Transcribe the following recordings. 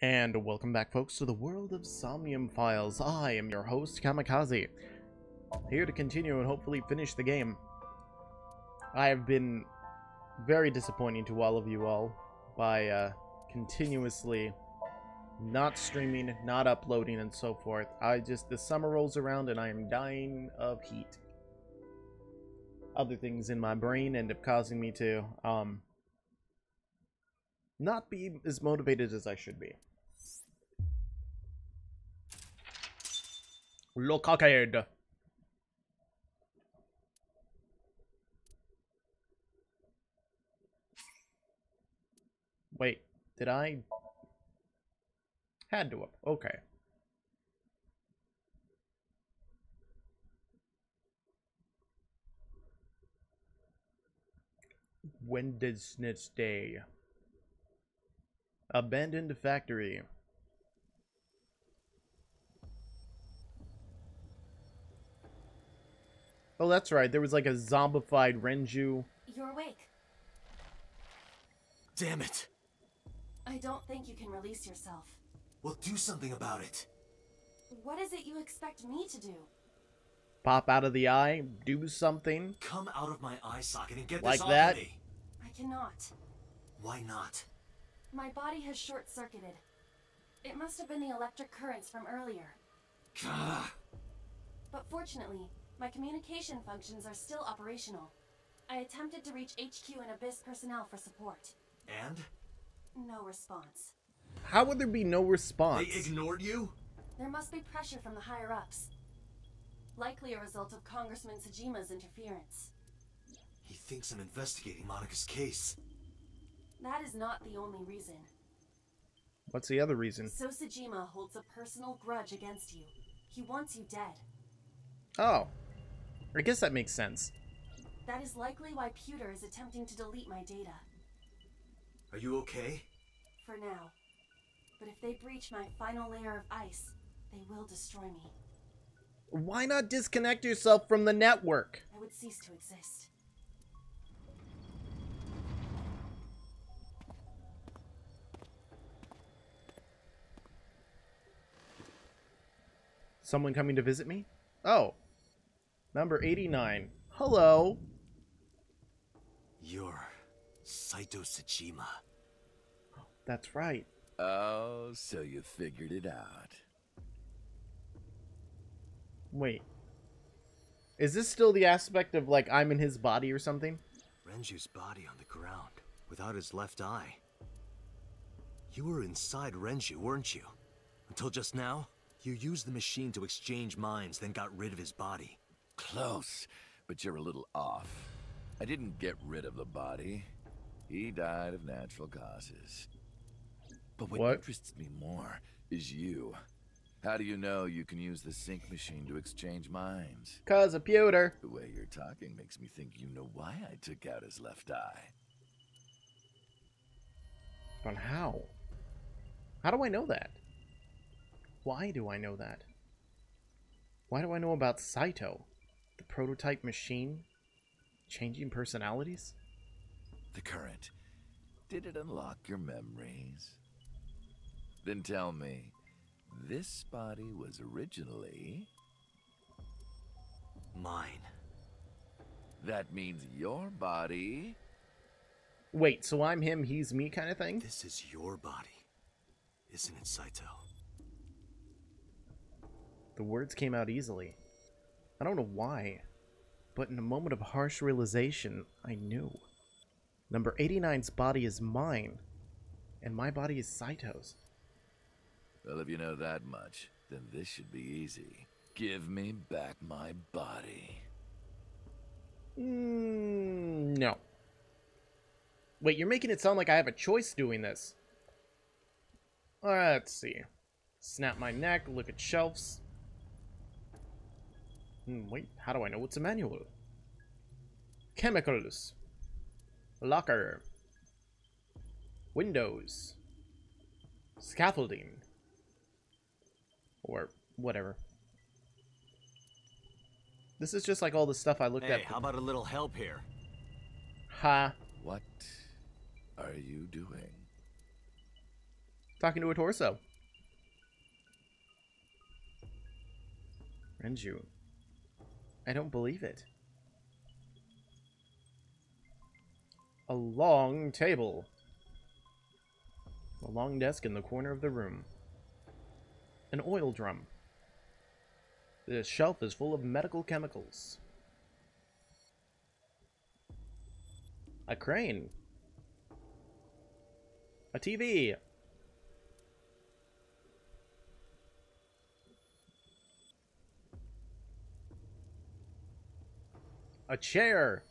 And welcome back, folks, to the world of Somnium Files. I am your host, Kamikaze, here to continue and hopefully finish the game. I have been very disappointing to all of you all by continuously not streaming, not uploading, and so forth. The summer rolls around and I am dying of heat. Other things in my brain end up causing me to, not be as motivated as I should be. Look ahead. Wait, did I? Had to have. Okay. Wednesday. Abandoned factory. Oh, that's right. There was like a zombified Renju. You're awake. Damn it. I don't think you can release yourself. Well, do something about it. What is it you expect me to do? Pop out of the eye, do something. Come out of my eye socket and get like this off that. of me. I cannot. Why not? My body has short-circuited. It must have been the electric currents from earlier. Gah. But fortunately, my communication functions are still operational. I attempted to reach HQ and Abyss personnel for support. And? No response. How would there be no response? They ignored you? There must be pressure from the higher-ups. Likely a result of Congressman Tsujima's interference. He thinks I'm investigating Monika's case. That is not the only reason. What's the other reason? So Tsujima holds a personal grudge against you. He wants you dead. Oh. I guess that makes sense. That is likely why Pewter is attempting to delete my data. Are you okay? For now. But if they breach my final layer of ice, they will destroy me. Why not disconnect yourself from the network? I would cease to exist. Someone coming to visit me? Oh. Number 89. Hello. You're Saito Tsujima. That's right. Oh, so you figured it out. Wait. Is this still the aspect of, like, I'm in his body or something? Renju's body on the ground, without his left eye. You were inside Renju, weren't you? Until just now? You used the machine to exchange minds, then got rid of his body. Close, but you're a little off. I didn't get rid of the body. He died of natural causes. But what interests me more is you. How do you know you can use the sync machine to exchange minds? 'Cause of Pewter. The way you're talking makes me think you know why I took out his left eye. But how? How do I know that? Why do I know that? Why do I know about Saito? The prototype machine? Changing personalities? The current. Did it unlock your memories? Then tell me, this body was originally... Mine. That means your body... Wait, so I'm him, he's me kind of thing? This is your body, isn't it, Saito? The words came out easily. I don't know why, but in a moment of harsh realization, I knew. Number 89's body is mine, and my body is Saito's. Well, if you know that much, then this should be easy. Give me back my body. No. Wait, you're making it sound like I have a choice doing this. Let's see. Snap my neck, look at shelves. Wait, how do I know what's a manual? Chemicals. Locker. Windows. Scaffolding. Or whatever. This is just like all the stuff I looked at. Hey, how about a little help here? Ha. What are you doing? Talking to a torso. Renju. I don't believe it. A long table. A long desk in the corner of the room. An oil drum. The shelf is full of medical chemicals. A crane. A TV. A chair.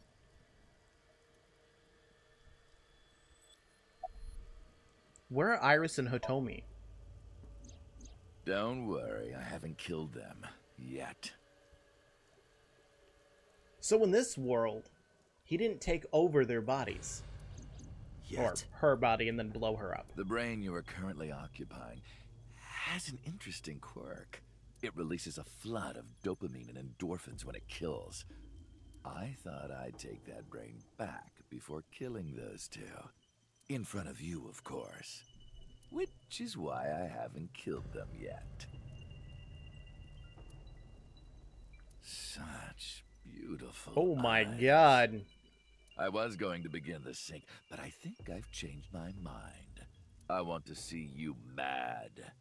Where are Iris and Hitomi? Don't worry, I haven't killed them yet. So in this world, he didn't take over their bodies. Yet. Or her body and then blow her up. The brain you are currently occupying has an interesting quirk. It releases a flood of dopamine and endorphins when it kills. I thought I'd take that brain back before killing those two. In front of you, of course. Which is why I haven't killed them yet. Such beautiful Oh my eyes. god. I was going to begin the sync, but I think I've changed my mind. I want to see you mad.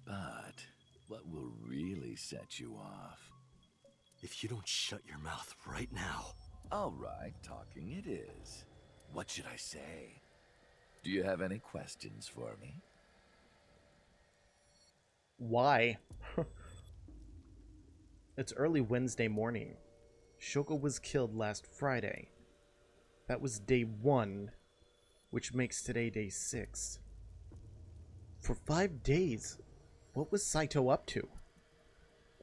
But what will really set you off? If you don't shut your mouth right now. All right, talking it is. What should I say? Do you have any questions for me? Why? It's early Wednesday morning. Shoko was killed last Friday. That was day 1, which makes today day 6. For 5 days, what was Saito up to?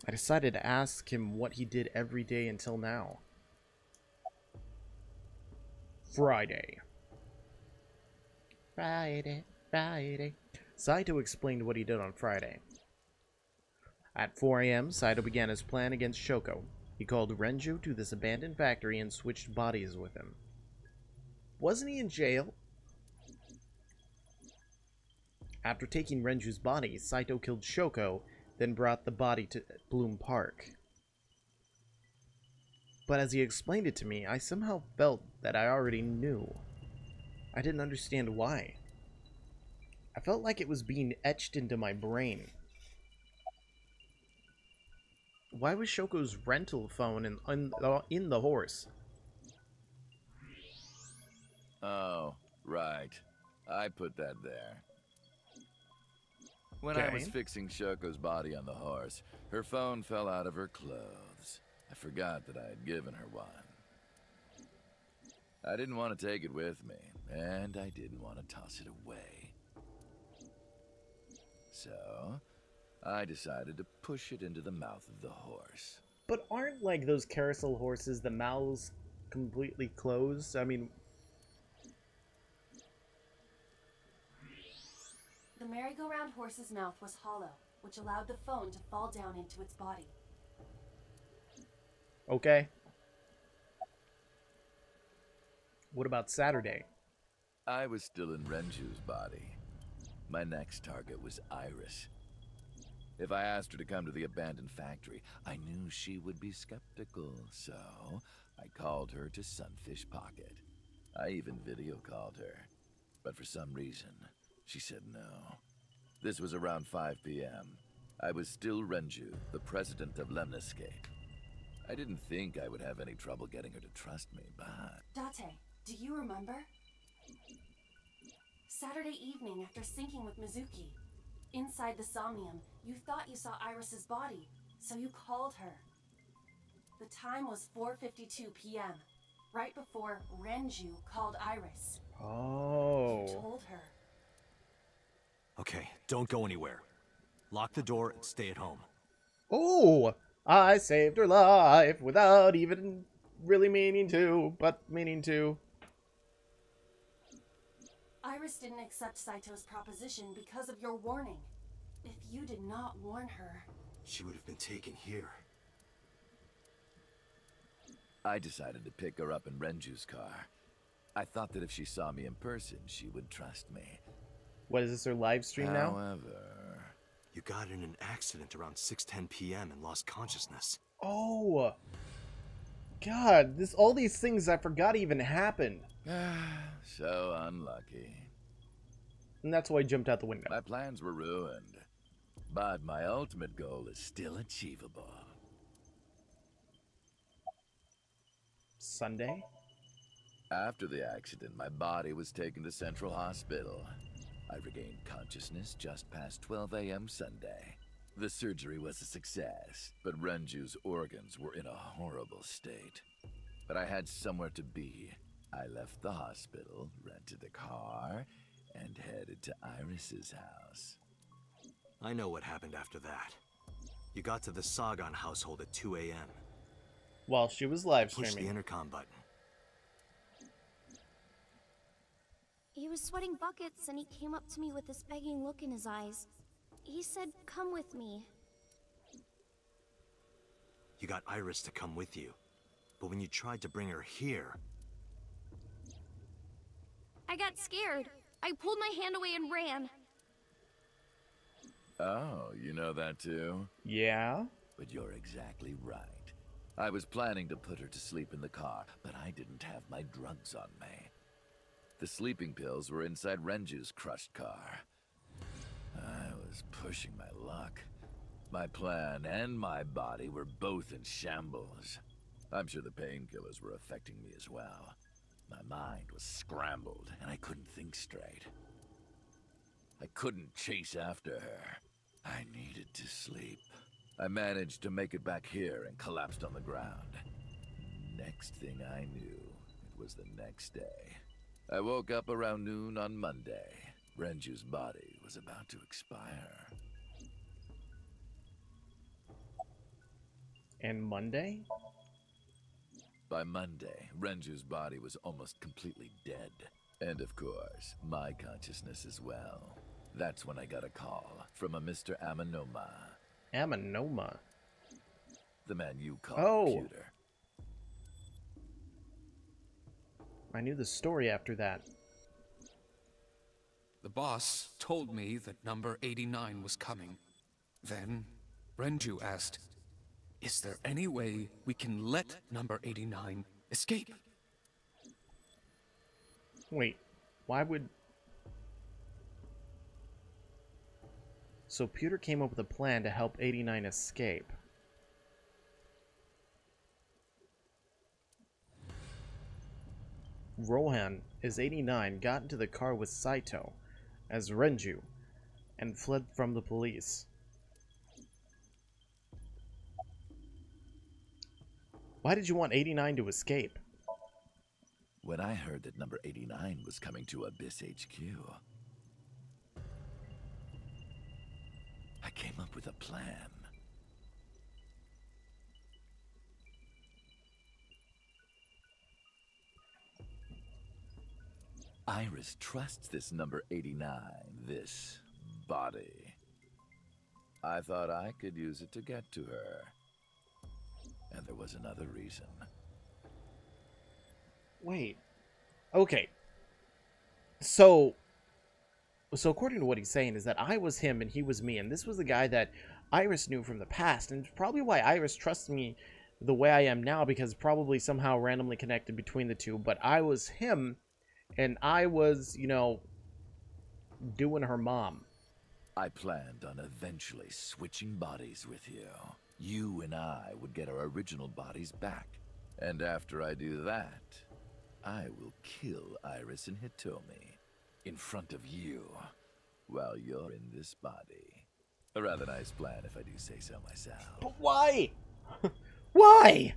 I decided to ask him what he did every day until now. Friday. Friday. Saito explained what he did on Friday. At 4 a.m., Saito began his plan against Shoko. He called Renju to this abandoned factory and switched bodies with him. Wasn't he in jail? After taking Renju's body, Saito killed Shoko, then brought the body to Bloom Park. But as he explained it to me, I somehow felt that I already knew. I didn't understand why. I felt like it was being etched into my brain. Why was Shoko's rental phone in the horse? Oh, right. I put that there. When I was fixing Shoko's body on the horse, her phone fell out of her clothes. I forgot that I had given her one. I didn't want to take it with me, and I didn't want to toss it away. So, I decided to push it into the mouth of the horse. But aren't, like, those carousel horses, the mouths completely closed? I mean... The merry-go-round horse's mouth was hollow, which allowed the phone to fall down into its body. Okay. What about Saturday? I was still in Renju's body. My next target was Iris. If I asked her to come to the abandoned factory, I knew she would be skeptical, so I called her to Sunfish Pocket. I even video called her, but for some reason, she said no. This was around 5 p.m. I was still Renju, the president of Lemniscape. I didn't think I would have any trouble getting her to trust me, but... Date, do you remember? Saturday evening after syncing with Mizuki. Inside the Somnium, you thought you saw Iris's body, so you called her. The time was 4:52 p.m., right before Renju called Iris. Oh. You told her. Okay, don't go anywhere. Lock the door and stay at home. Oh! I saved her life without even really meaning to, but meaning to. Iris didn't accept Saito's proposition because of your warning. If you did not warn her... She would have been taken here. I decided to pick her up in Renju's car. I thought that if she saw me in person, she would trust me. What is this, their live stream now? However, You got in an accident around 6:10 p.m. and lost consciousness. Oh, God, all these things I forgot even happened. so unlucky. And that's why I jumped out the window. My plans were ruined, but my ultimate goal is still achievable. Sunday? After the accident, my body was taken to Central Hospital. I regained consciousness just past 12 a.m. Sunday. The surgery was a success, but Renju's organs were in a horrible state. But I had somewhere to be. I left the hospital, rented a car, and headed to Iris's house. I know what happened after that. You got to the Sagan household at 2 a.m. While she was live Push the streaming. intercom button. He was sweating buckets and he came up to me with this begging look in his eyes. He said, "Come with me." You got Iris to come with you. But when you tried to bring her here... I got scared. I pulled my hand away and ran. Oh, you know that too? Yeah? But you're exactly right. I was planning to put her to sleep in the car, but I didn't have my drugs on me. The sleeping pills were inside Renju's crushed car. I was pushing my luck. My plan and my body were both in shambles. I'm sure the painkillers were affecting me as well. My mind was scrambled, and I couldn't think straight. I couldn't chase after her. I needed to sleep. I managed to make it back here and collapsed on the ground. Next thing I knew, it was the next day. I woke up around noon on Monday. Renju's body was about to expire. And Monday? By Monday, Renju's body was almost completely dead. And of course, my consciousness as well. That's when I got a call from a Mr. Amanoma. Amanoma? The man you call Computer. I knew the story after that. The boss told me that number 89 was coming. Then, Renju asked, "Is there any way we can let number 89 escape?" Wait, why would... So Pewter came up with a plan to help 89 escape. Rohan, as 89, got into the car with Saito, as Renju, and fled from the police. Why did you want 89 to escape? When I heard that number 89 was coming to Abyss HQ, I came up with a plan. Iris trusts this number 89, this body. I thought I could use it to get to her. And there was another reason. Wait. Okay. So according to what he's saying is that I was him and he was me, and this was the guy that Iris knew from the past, and it's probably why Iris trusts me the way I am now, because probably somehow randomly connected between the two, but I was him, and I was, you know, doing her mom. I planned on eventually switching bodies with you. You and I would get our original bodies back. And after I do that, I will kill Iris and Hitomi in front of you while you're in this body. A rather nice plan if I do say so myself. But why? Why?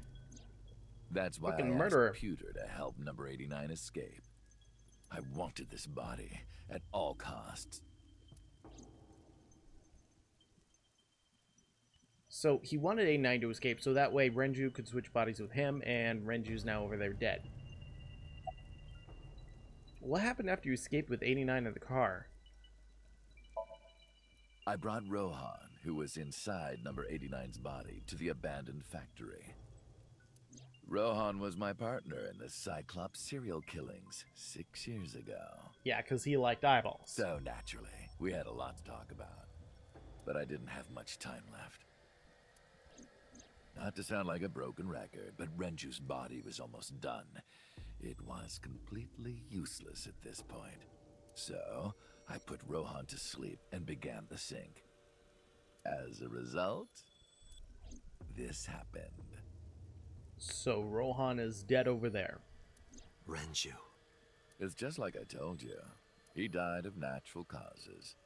That's why Fucking I murderer. asked Pewter to help number 89 escape. I wanted this body at all costs. So he wanted 89 to escape, so that way Renju could switch bodies with him, and Renju's now over there dead. What happened after you escaped with 89 in the car? I brought Rohan, who was inside number 89's body, to the abandoned factory. Rohan was my partner in the Cyclops serial killings 6 years ago. Yeah, because he liked eyeballs. So naturally, we had a lot to talk about. But I didn't have much time left. Not to sound like a broken record, but Renju's body was almost done. It was completely useless at this point. So, I put Rohan to sleep and began the sync. As a result, this happened. So Rohan is dead over there. Renju. It's just like I told you. He died of natural causes.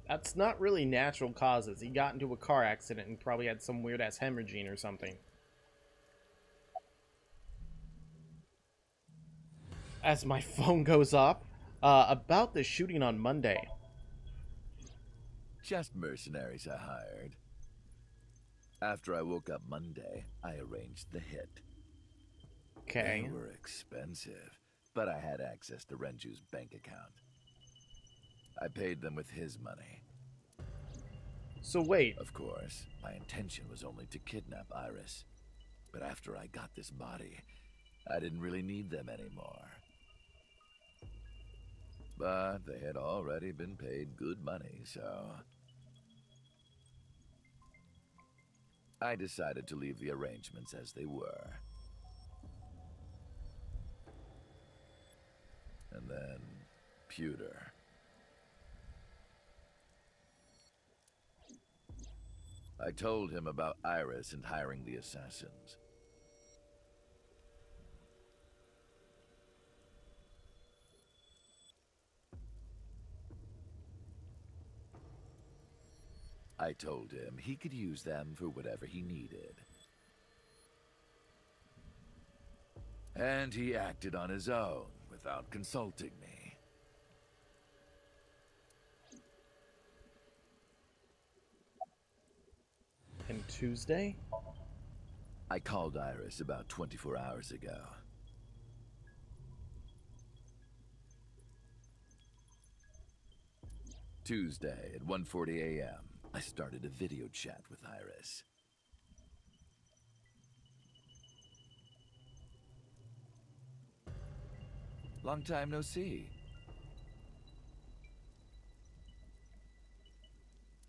That's not really natural causes. He got into a car accident and probably had some weird-ass hemorrhaging or something. As my phone goes up, about the shooting on Monday. Just mercenaries I hired. After I woke up Monday, I arranged the hit. Okay. They were expensive, but I had access to Renju's bank account. I paid them with his money. So wait. Of course, my intention was only to kidnap Iris. But after I got this body, I didn't really need them anymore. But they had already been paid good money, so I decided to leave the arrangements as they were. And then, Pewter. I told him about Iris and hiring the assassins. I told him he could use them for whatever he needed. And he acted on his own without consulting me. And Tuesday? I called Iris about 24 hours ago. Tuesday at 1:40 a.m., I started a video chat with Iris. Long time no see.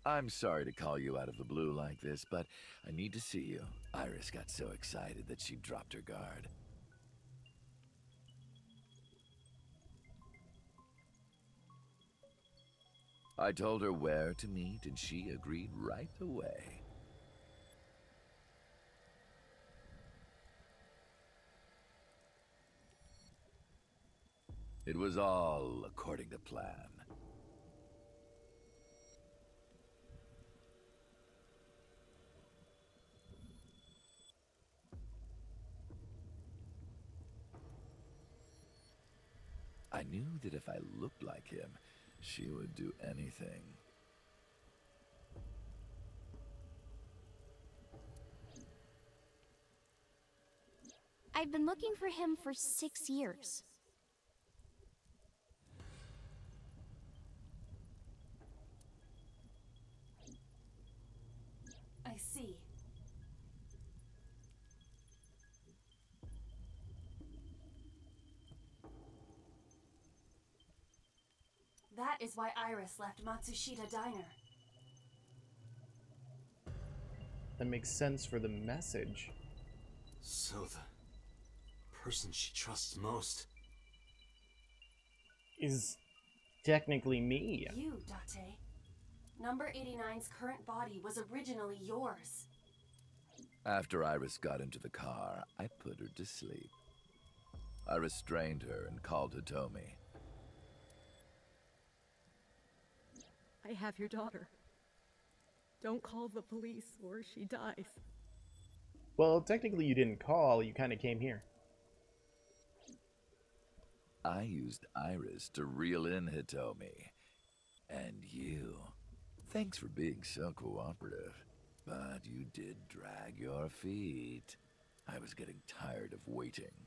I'm sorry to call you out of the blue like this, but I need to see you. Iris got so excited that she dropped her guard. I told her where to meet, and she agreed right away. It was all according to plan. I knew that if I looked like him, she would do anything. I've been looking for him for 6 years. I see. That is why Iris left Matsushita Diner. That makes sense for the message. So the person she trusts most Is technically me. You, Date. Number 89's current body was originally yours. After Iris got into the car, I put her to sleep. I restrained her and called Hitomi. I have your daughter. Don't call the police or she dies. Well, technically you didn't call, you kind of came here. I used Iris to reel in Hitomi. And you. Thanks for being so cooperative. But you did drag your feet. I was getting tired of waiting.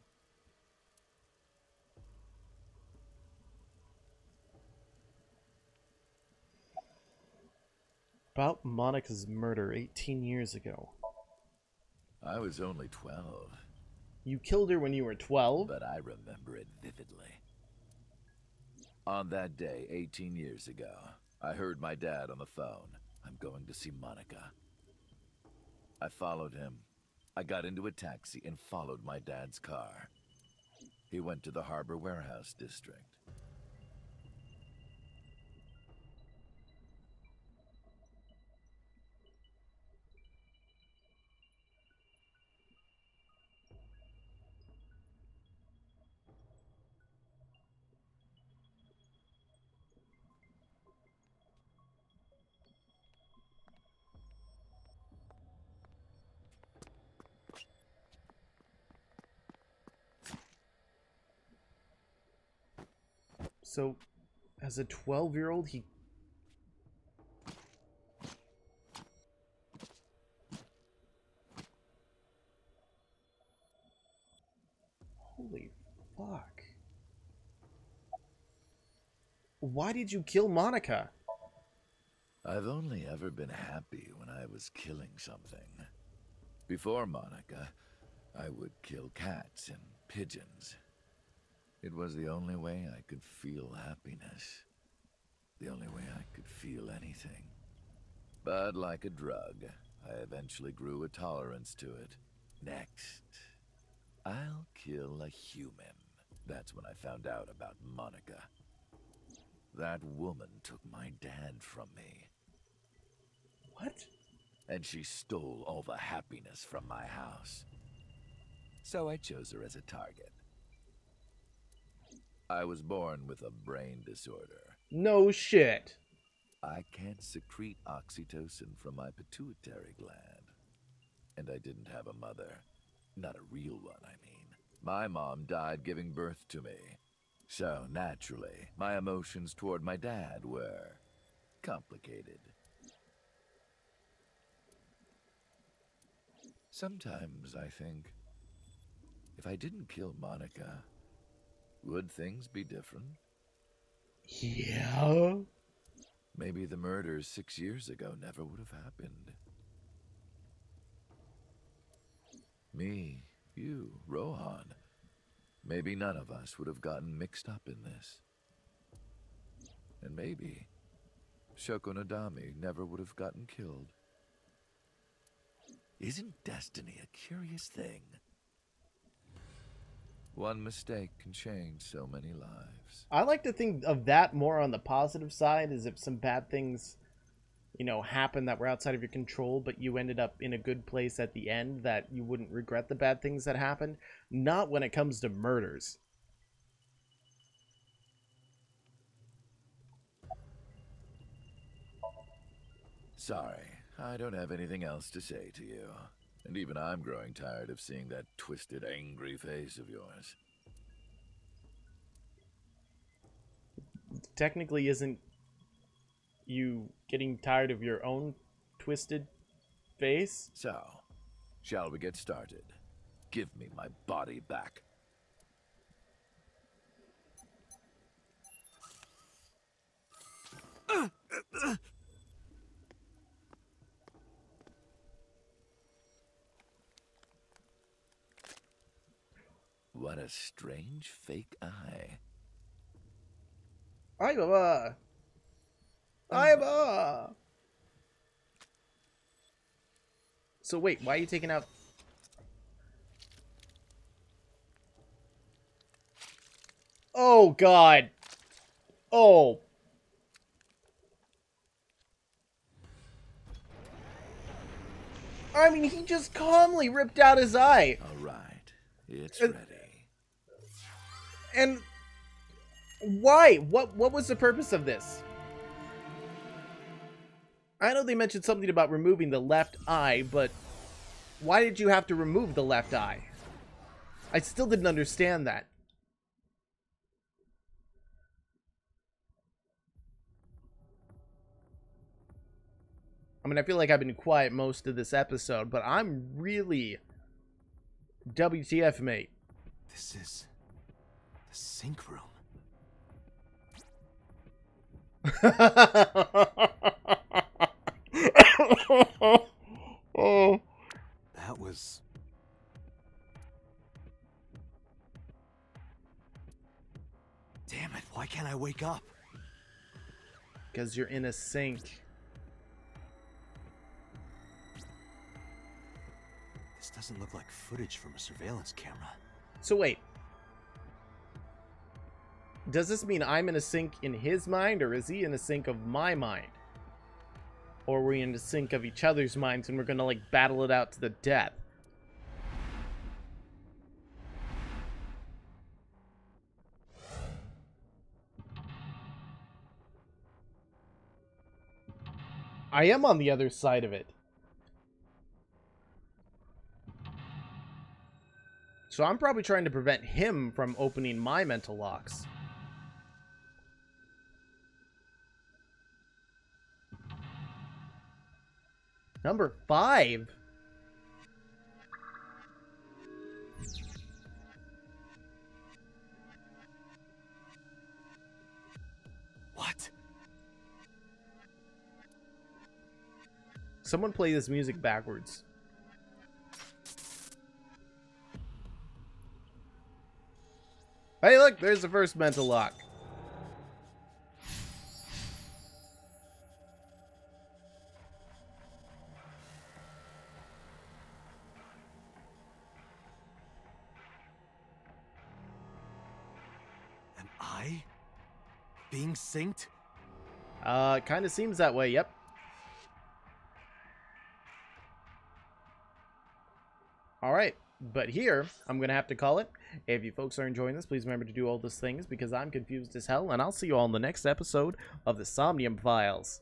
About Monica's murder 18 years ago. I was only 12. You killed her when you were 12? But I remember it vividly. On that day, 18 years ago, I heard my dad on the phone. I'm going to see Monica. I followed him. I got into a taxi and followed my dad's car. He went to the Harbor Warehouse District. So, as a 12-year-old, he... Holy fuck. Why did you kill Monica? I've only ever been happy when I was killing something. Before Monica, I would kill cats and pigeons. It was the only way I could feel happiness. The only way I could feel anything. But like a drug, I eventually grew a tolerance to it. Next, I'll kill a human. That's when I found out about Monica. That woman took my dad from me. What? And she stole all the happiness from my house. So I chose her as a target. I was born with a brain disorder. No shit. I can't secrete oxytocin from my pituitary gland. And I didn't have a mother. Not a real one, I mean. My mom died giving birth to me. So, naturally, my emotions toward my dad were complicated. Sometimes I think, if I didn't kill Monica, would things be different? Yeah? Maybe the murders 6 years ago never would have happened. Me, you, Rohan. Maybe none of us would have gotten mixed up in this. And maybe Shoko Nadami never would have gotten killed. Isn't destiny a curious thing? One mistake can change so many lives. I like to think of that more on the positive side, as if some bad things, you know, happen that were outside of your control, but you ended up in a good place at the end, that you wouldn't regret the bad things that happened. Not when it comes to murders. Sorry, I don't have anything else to say to you. And even I'm growing tired of seeing that twisted, angry face of yours. Technically, isn't you getting tired of your own twisted face? So, shall we get started? Give me my body back. What a strange fake eye. Ay, baba. Ay, baba. So wait, why are you taking out... Oh, God. Oh. I mean, he just calmly ripped out his eye. All right, it's ready. And why? What was the purpose of this? I know they mentioned something about removing the left eye, but why did you have to remove the left eye? I still didn't understand that. I mean, I feel like I've been quiet most of this episode, but I'm really... WTF, mate. This is the sink room. Oh. That was says you're in a sync. This doesn't look like footage from a surveillance camera. So wait. Does this mean I'm in a sync in his mind, or is he in a sync of my mind? Or are we in a sync of each other's minds and we're gonna, like, battle it out to the death? I am on the other side of it. So I'm probably trying to prevent him from opening my mental locks. Number 5. What? Someone play this music backwards. Hey, look, there's the first mental lock. Am I being synced? It kind of seems that way, yep. Alright, but here, I'm going to have to call it. If you folks are enjoying this, please remember to do all those things because I'm confused as hell, and I'll see you all in the next episode of the Somnium Files.